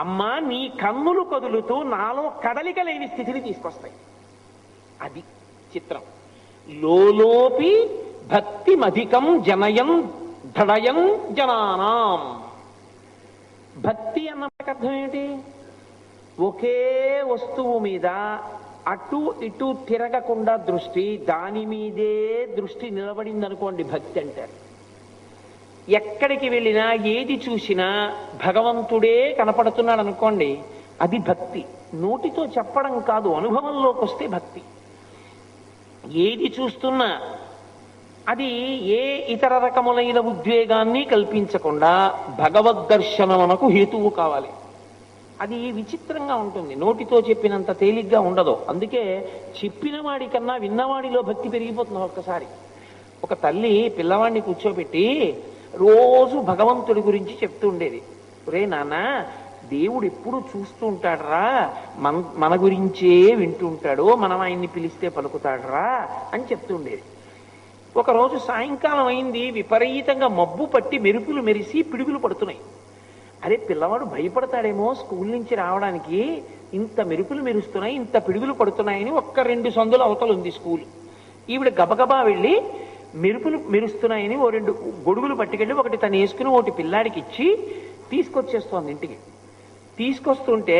అమ్మా నీ కన్నులు కదులుతూ నాలో కదలిక లేని స్థితిని తీసుకొస్తాయి. అది చిత్రం. లోలోపి భక్తి మధికం జనయం ధడయం జనానాం. భక్తి అన్నమాట అర్థం ఏంటి? ఒకే వస్తువు మీద అటు ఇటు తిరగకుండా దృష్టి, దాని మీదే దృష్టి నిలబడిందనుకోండి భక్తి అంటారు. ఎక్కడికి వెళ్ళినా ఏది చూసినా భగవంతుడే కనపడుతున్నాడు అనుకోండి, అది భక్తి. నోటితో చెప్పడం కాదు, అనుభవంలోకి వస్తే భక్తి. ఏది చూస్తున్నా అది ఏ ఇతర రకములైన ఉద్వేగాన్ని కల్పించకుండా భగవద్దర్శనమునకు హేతువు కావాలి. అది విచిత్రంగా ఉంటుంది, నోటితో చెప్పినంత తేలిగ్గా ఉండదు. అందుకే చెప్పిన వాడికన్నా విన్నవాడిలో భక్తి పెరిగిపోతుంది. ఒక్కసారి ఒక తల్లి పిల్లవాడిని కూర్చోబెట్టి రోజు భగవంతుడి గురించి చెప్తూ ఉండేది. రే నాన్న, దేవుడు ఎప్పుడు చూస్తూ ఉంటాడరా, మన గురించే వింటూ ఉంటాడు, మనం ఆయన్ని పిలిస్తే పలుకుతాడరా అని చెప్తూ ఉండేది. ఒకరోజు సాయంకాలం అయింది, విపరీతంగా మబ్బు పట్టి మెరుపులు మెరిసి పిడుగులు పడుతున్నాయి. అరే పిల్లవాడు భయపడతాడేమో స్కూల్ నుంచి రావడానికి, ఇంత మెరుపులు మెరుస్తున్నాయి, ఇంత పిడుగులు పడుతున్నాయని. 1-2 సందుల అవతల ఉంది స్కూల్. ఈవిడ గబగబా వెళ్ళి మెరుపులు మెరుస్తున్నాయని 2 గొడుగులు పట్టుకెళ్ళి ఒకటి తను వేసుకుని ఒకటి పిల్లాడికి ఇచ్చి తీసుకొచ్చేస్తోంది ఇంటికి. తీసుకొస్తుంటే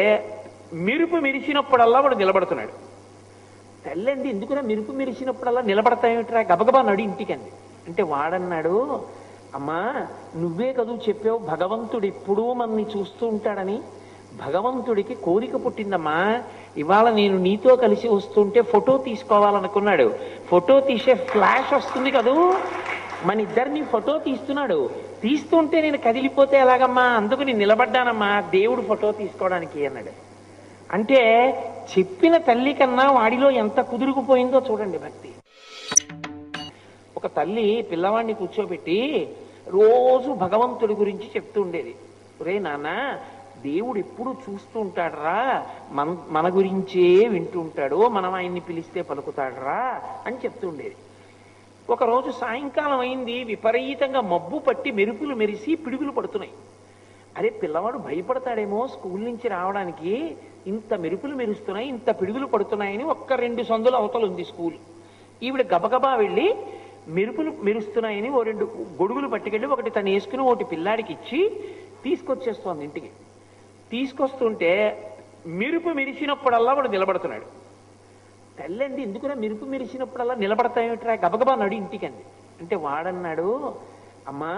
మెరుపు మెరిసినప్పుడల్లా వాడు నిలబడుతున్నాడు. తల్లండి, ఎందుకురా మెరుపు మెరిసినప్పుడల్లా నిలబడతాయేమిట్రా, గబగబా నడు ఇంటికండి అంటే వాడన్నాడు, అమ్మా నువ్వే కదూ చెప్పావు భగవంతుడు ఎప్పుడూ మనని చూస్తూ ఉంటాడని. భగవంతుడికి కోరిక పుట్టిందమ్మా, ఇవాళ నేను నీతో కలిసి వస్తుంటే ఫోటో తీసుకోవాలనుకున్నాడు. ఫోటో తీసే ఫ్లాష్ వస్తుంది కదూ, మన ఇద్దరిని ఫోటో తీస్తున్నాడు. తీస్తుంటే నేను కదిలిపోతే ఎలాగమ్మా, అందుకు నేను నిలబడ్డానమ్మా దేవుడు ఫోటో తీసుకోవడానికి అన్నాడు. అంటే చెప్పిన తల్లి కన్నా వాడిలో ఎంత కుదురుకుపోయిందో చూడండి భక్తి. ఒక తల్లి పిల్లవాడిని కూర్చోబెట్టి రోజు భగవంతుడి గురించి చెప్తూ ఉండేది. రే నాన్న, దేవుడు ఎప్పుడు చూస్తూ ఉంటాడరా, మన గురించే వింటూ ఉంటాడు, మనం ఆయన్ని పిలిస్తే పలుకుతాడరా అని చెప్తూ ఉండేది. ఒకరోజు సాయంకాలం అయింది, విపరీతంగా మబ్బు పట్టి మెరుపులు మెరిసి పిడుగులు పడుతున్నాయి. అరే పిల్లవాడు భయపడతాడేమో స్కూల్ నుంచి రావడానికి, ఇంత మెరుపులు మెరుస్తున్నాయి, ఇంత పిడుగులు పడుతున్నాయని. 1-2 సందుల అవతల ఉంది స్కూల్. ఈవిడ గబగబా వెళ్ళి మెరుపులు మెరుస్తున్నాయని 2 గొడుగులు పట్టుకెళ్ళి ఒకటి తను వేసుకుని ఒకటి పిల్లాడికి ఇచ్చి తీసుకొచ్చేస్తోంది ఇంటికి. తీసుకొస్తుంటే మెరుపు మెరిసినప్పుడల్లా వాడు నిలబడుతున్నాడు. తల్లండి, ఎందుకురా మెరుపు మెరిసినప్పుడల్లా నిలబడతాయేమిట్రా, గబగబా నడు ఇంటికండి అంటే వాడన్నాడు, అమ్మా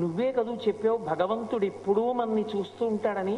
నువ్వే కదూ చెప్పావు భగవంతుడు ఎప్పుడూ మనని చూస్తూ ఉంటాడని.